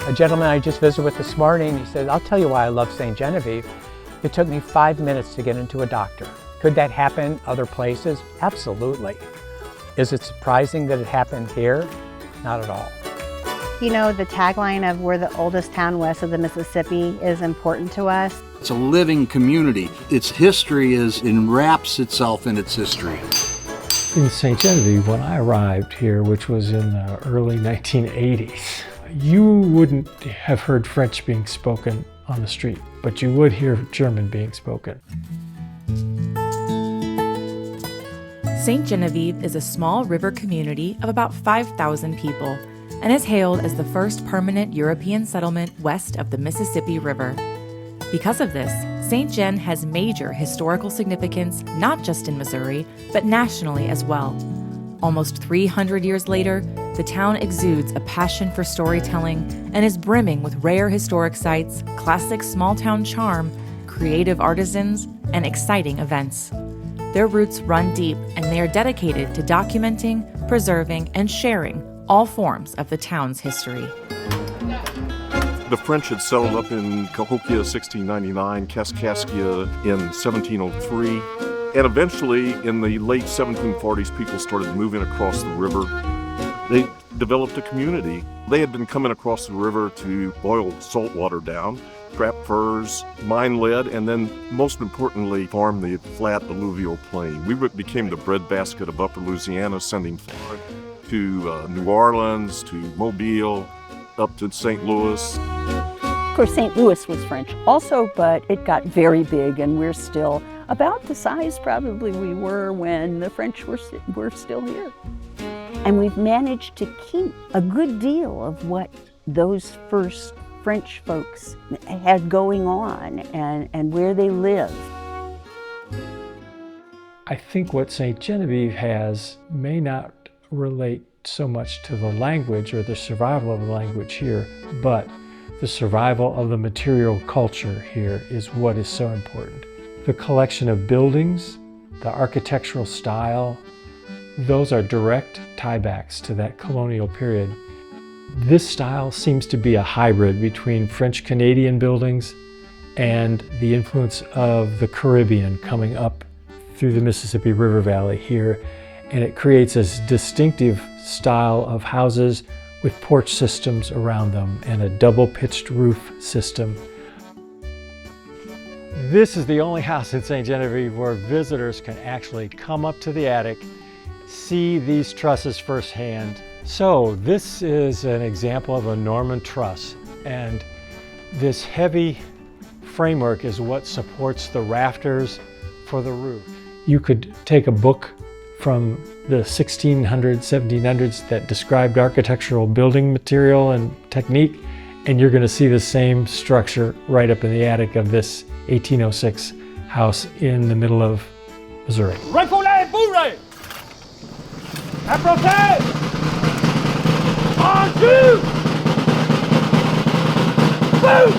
A gentleman I just visited with this morning, he said, I'll tell you why I love Ste. Genevieve. It took me 5 minutes to get into a doctor. Could that happen other places? Absolutely. Is it surprising that it happened here? Not at all. You know, the tagline of we're the oldest town west of the Mississippi is important to us. It's a living community. Its history enwraps itself in its history. In Ste. Genevieve, when I arrived here, which was in the early 1980s, you wouldn't have heard French being spoken on the street, but you would hear German being spoken. Ste. Genevieve is a small river community of about 5,000 people and is hailed as the first permanent European settlement west of the Mississippi River. Because of this, Ste. Gen has major historical significance not just in Missouri, but nationally as well. Almost 300 years later, the town exudes a passion for storytelling and is brimming with rare historic sites, classic small-town charm, creative artisans, and exciting events. Their roots run deep, and they are dedicated to documenting, preserving, and sharing all forms of the town's history. The French had settled up in Cahokia 1699, Kaskaskia in 1703, and eventually in the late 1740s, people started moving across the river. They developed a community. They had been coming across the river to boil salt water down, trap furs, mine lead, and then, most importantly, farm the flat alluvial plain. We became the breadbasket of Upper Louisiana, sending flour to New Orleans, to Mobile, up to St. Louis. Of course, St. Louis was French also, but it got very big, and we're still about the size probably we were when the French were still here. And we've managed to keep a good deal of what those first French folks had going on and where they lived. I think what Ste. Genevieve has may not relate so much to the language or the survival of the language here, but the survival of the material culture here is what is so important. The collection of buildings, the architectural style, those are direct tiebacks to that colonial period. This style seems to be a hybrid between French-Canadian buildings and the influence of the Caribbean coming up through the Mississippi River Valley here, and it creates this distinctive style of houses with porch systems around them and a double-pitched roof system. This is the only house in Ste. Genevieve where visitors can actually come up to the attic, see these trusses firsthand. So this is an example of a Norman truss, and this heavy framework is what supports the rafters for the roof. You could take a book from the 1600s, 1700s that described architectural building material and technique, and you're going to see the same structure right up in the attic of this 1806 house in the middle of Missouri. Reculez, bourrez! Approchez! Exudes! Boom!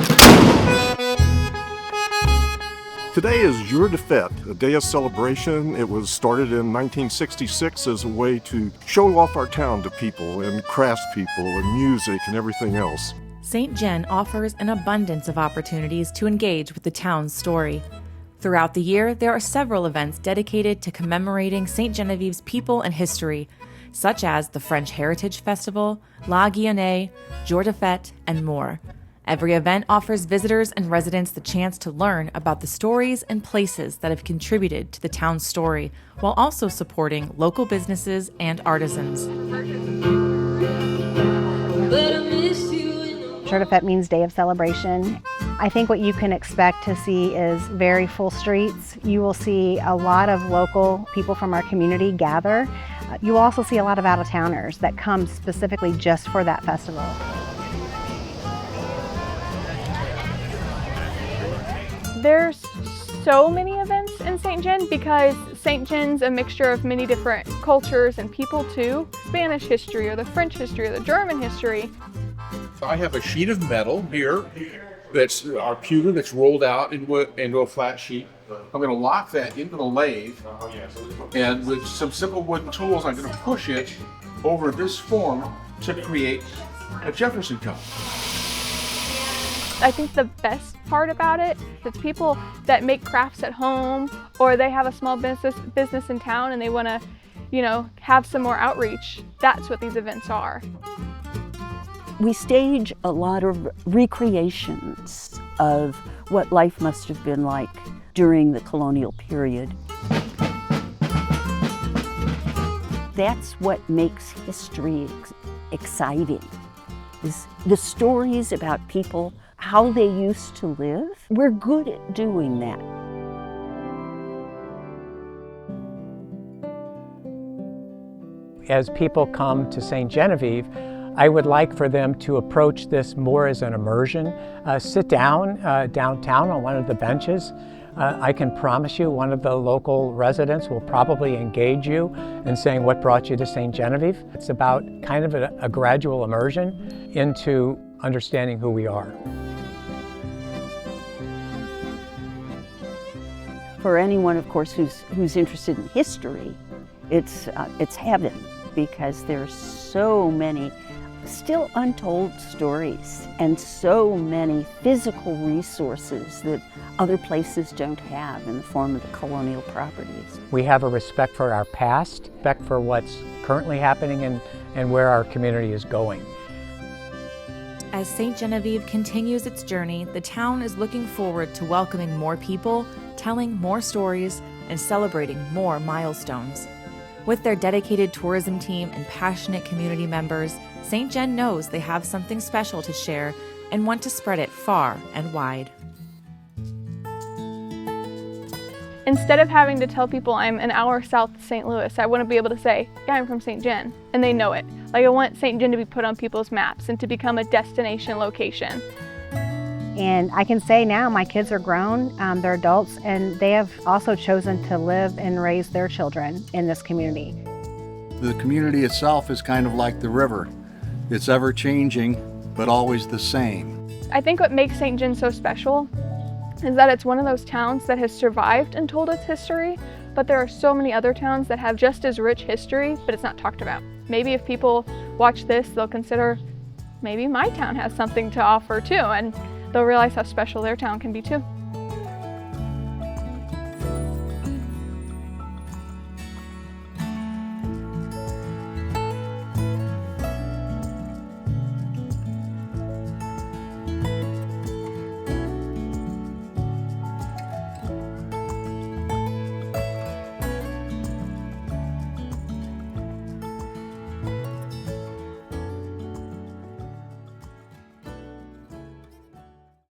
Today is Jour de Fête, a day of celebration. It was started in 1966 as a way to show off our town to people and craftspeople and music and everything else. Ste. Gen offers an abundance of opportunities to engage with the town's story. Throughout the year, there are several events dedicated to commemorating Ste. Genevieve's people and history, such as the French Heritage Festival, La Guionnée, Jour de Fête, and more. Every event offers visitors and residents the chance to learn about the stories and places that have contributed to the town's story, while also supporting local businesses and artisans. Jour de Fête means day of celebration. I think what you can expect to see is very full streets. You will see a lot of local people from our community gather. You will also see a lot of out-of-towners that come specifically just for that festival. There's so many events in Ste. Gen because Ste. Gen's a mixture of many different cultures and people too. Spanish history or the French history or the German history. I have a sheet of metal here that's our pewter that's rolled out into a flat sheet. I'm going to lock that into the lathe, and with some simple wooden tools I'm going to push it over this form to create a Jefferson cup. I think the best part about it is people that make crafts at home, or they have a small business in town and they want to, you know, have some more outreach. That's what these events are. We stage a lot of recreations of what life must have been like during the colonial period. That's what makes history exciting, is the stories about people, how they used to live. We're good at doing that. As people come to Ste. Genevieve, I would like for them to approach this more as an immersion. Sit down downtown on one of the benches. I can promise you one of the local residents will probably engage you in saying, what brought you to Ste. Genevieve? It's about kind of a gradual immersion into understanding who we are. For anyone, of course, who's interested in history, it's heaven, because there's so many still untold stories and so many physical resources that other places don't have in the form of the colonial properties. We have a respect for our past, respect for what's currently happening and where our community is going. As Ste. Genevieve continues its journey, the town is looking forward to welcoming more people, telling more stories, and celebrating more milestones. With their dedicated tourism team and passionate community members, Ste. Gen knows they have something special to share and want to spread it far and wide. Instead of having to tell people I'm an hour south of St. Louis, I want to be able to say, yeah, I'm from Ste. Gen, and they know it. Like, I want Ste. Gen to be put on people's maps and to become a destination location. And I can say now my kids are grown, they're adults, and they have also chosen to live and raise their children in this community. The community itself is kind of like the river. It's ever changing, but always the same. I think what makes Ste. Gen so special is that it's one of those towns that has survived and told its history, but there are so many other towns that have just as rich history, but it's not talked about. Maybe if people watch this, they'll consider maybe my town has something to offer too, and they'll realize how special their town can be too.